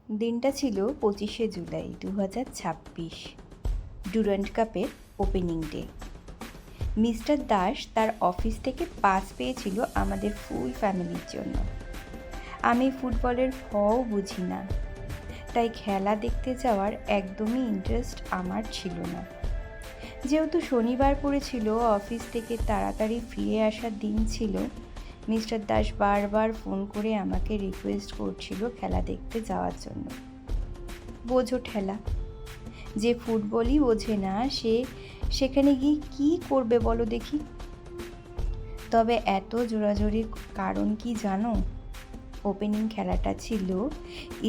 দিনটা ছিল 25শে জুলাই 2026, ডুরান্ড কাপের ওপেনিং ডে। মিস্টার দাস তার অফিস থেকে পাস পেয়েছিল আমাদের ফুল ফ্যামিলির জন্য। আমি ফুটবলের ফও বুঝি না, তাই খেলা দেখতে যাওয়ার একদমই ইন্টারেস্ট আমার ছিল না। যেহেতু শনিবার পড়েছিল, অফিস থেকে তাড়াতাড়ি ফিরে আসার দিন ছিল, মিস্টার দাস বারবার ফোন করে আমাকে রিকোয়েস্ট করছিল খেলা দেখতে যাওয়ার জন্য। বোঝো ঠেলা, যে ফুটবলই বোঝে না সে সেখানে গিয়ে কী করবে বলো দেখি। তবে এত জোরাজোরির কারণ কি জানো? ওপেনিং খেলাটা ছিল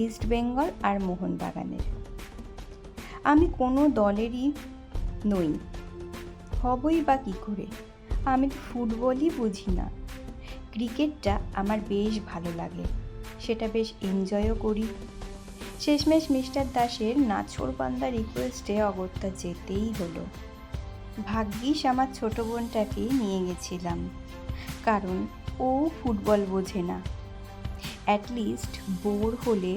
ইস্ট বেঙ্গল আর মোহনবাগানের। আমি কোনো দলেরই নই, হবই বা কী করে? আমি তো ফুটবলই বুঝি না। ক্রিকেটটা আমার বেশ ভালো লাগে, সেটা বেশ এনজয়ও করি। শেষমেশ মিস্টার দাসের নাছোড়বান্দা রিকোয়েস্টে অগত্যা যেতেই হলো। ভাগ্যিস আমার ছোট বোনটাকেই নিয়ে গেছিলাম, কারণ ও ফুটবল বোঝে না। অ্যাটলিস্ট বোর হলে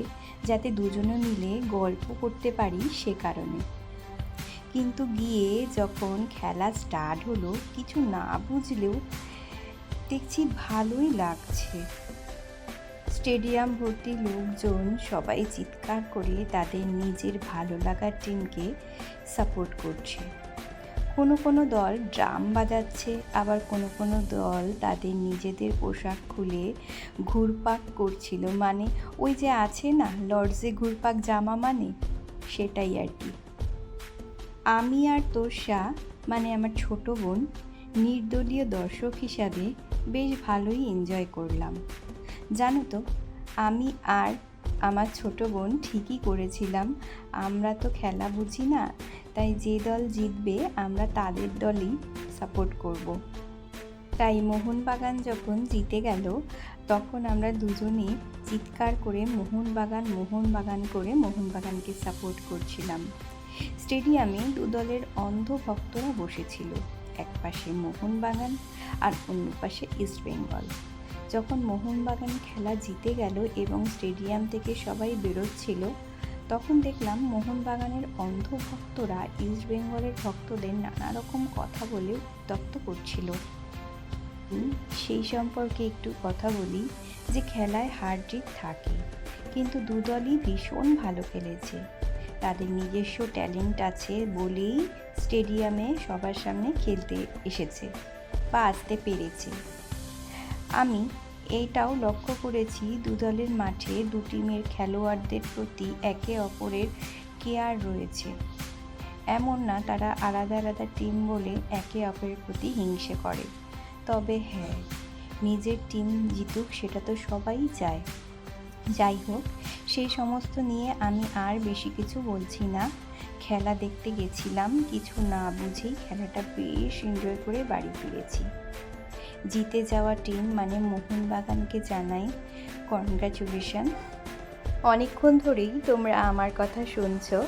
যাতে দুজনে মিলে গল্প করতে পারি সে কারণে। কিন্তু গিয়ে যখন খেলা স্টার্ট হলো, কিছু না বুঝলেও দেখছি ভালোই লাগছে। স্টেডিয়াম ভর্তি লোকজন সবাই চিৎকার করে তাদের নিজের ভালো লাগার টিমকে সাপোর্ট করছে। কোনো কোনো দল ড্রাম বাজাচ্ছে, আবার কোনো কোনো দল তাদের নিজেদের পোশাক খুলে ঘুরপাক করছিল। মানে ওই যে আছে না, লর্ডসে ঘুরপাক জামা, মানে সেটাই আর কি। আমি আর তোষা, মানে আমার ছোট বোন, নির্দলীয় দর্শক হিসাবে বেশ ভালোই এনজয় করলাম। জানো তো, আমি আর আমার ছোট বোন ঠিকই করেছিলাম। আমরা তো খেলা বুঝি না, তাই যে দল জিতবে আমরা তাদের দলই সাপোর্ট করব। তাই মোহনবাগান যখন জিতে গেল, তখন আমরা দুজনেই চিৎকার করে মোহনবাগান মোহনবাগান করে মোহনবাগানকে সাপোর্ট করছিলাম। স্টেডিয়ামে দু দলের অন্ধ ভক্তরা বসেছিল, এক পাশে মোহনবাগান আর অন্য পাশে ইস্ট বেঙ্গল। যখন মোহনবাগান খেলা জিতে গেল এবং স্টেডিয়াম থেকে সবাই বেরোচ্ছিল, তখন দেখলাম মোহনবাগানের অন্ধ ভক্তরা ইস্ট বেঙ্গলের ভক্তদের নানা রকম কথা বলে উত্ত্যক্ত করছিল। সেই সম্পর্কে একটু কথা বলি যে খেলায় হার জিত থাকে, কিন্তু দু দলই ভীষণ ভালো খেলেছে। তাদের নিজস্ব ট্যালেন্ট আছে বলেই স্টেডিয়ামে সবার সামনে খেলতে এসেছে বা আসতে পেরেছে। আমি এইটাও লক্ষ্য করেছি, দু দলের মাঠে দু টিমের খেলোয়াড়দের প্রতি একে অপরের কেয়ার রয়েছে। এমন না তারা আলাদা আলাদা টিম বলে একে অপরের প্রতি হিংসে করে। তবে হ্যাঁ, নিজের টিম জিতুক সেটা তো সবাই চায়। যাই হোক, সেই সমস্ত নিয়ে আমি আর বেশি কিছু বলছি না। খেলা দেখতে গেছিলাম, কিছু না বুঝেই খেলাটা বেশ এনজয় করে বাড়ি ফিরেছি। জিতে যাওয়া টিম মানে মোহনবাগানকে জানাই কনগ্রাচুলেশন। অনেকক্ষণ ধরেই তোমরা আমার কথা শুনছো,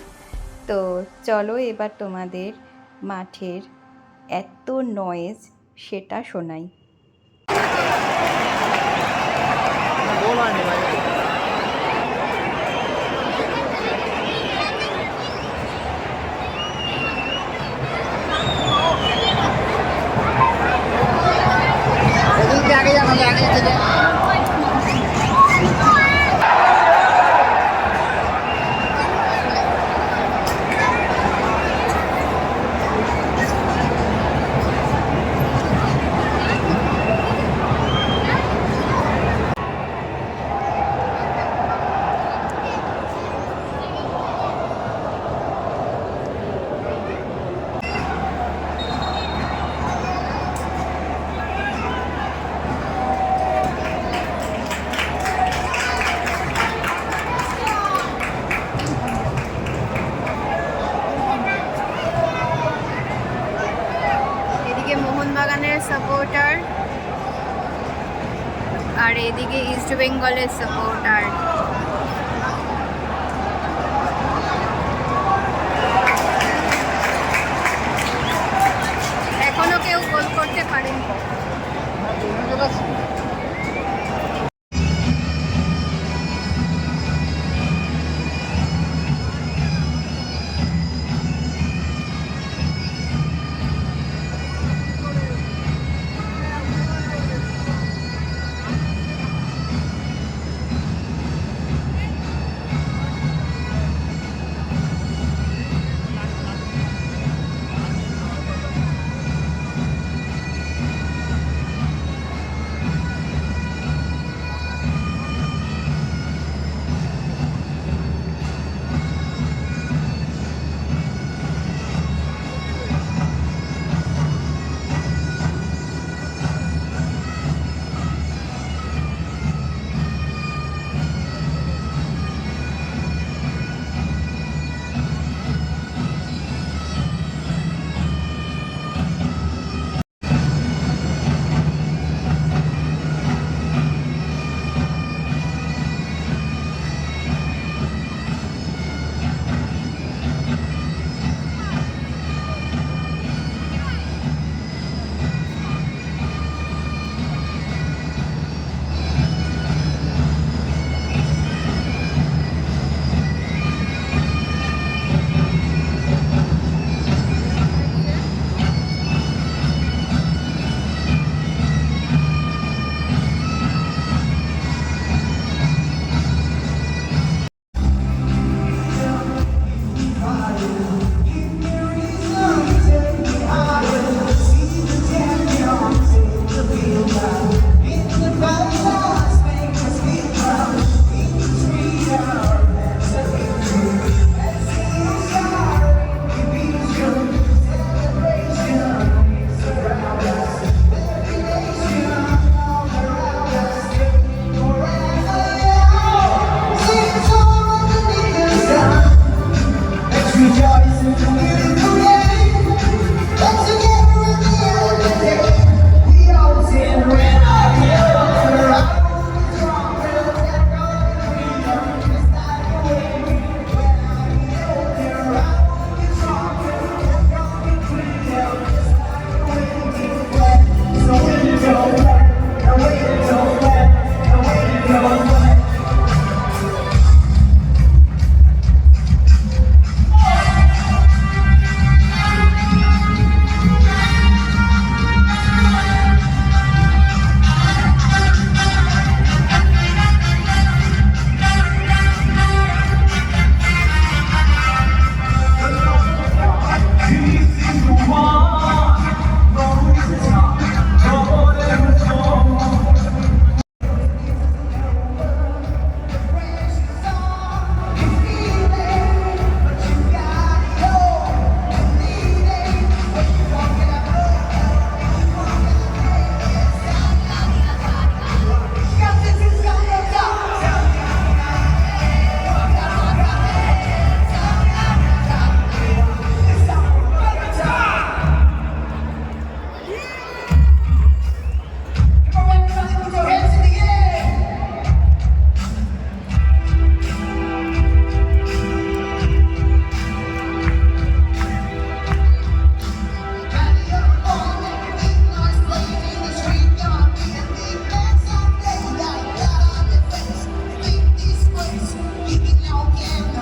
তো চলো এবার তোমাদের মাঠের এত নয়েজ সেটা শোনাই। মোহনবাগানের সাপোর্টার আর এদিকে ইস্ট বেঙ্গলের সাপোর্টার। এখনো কেউ গোল করতে পারেনি।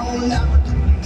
own laboratory.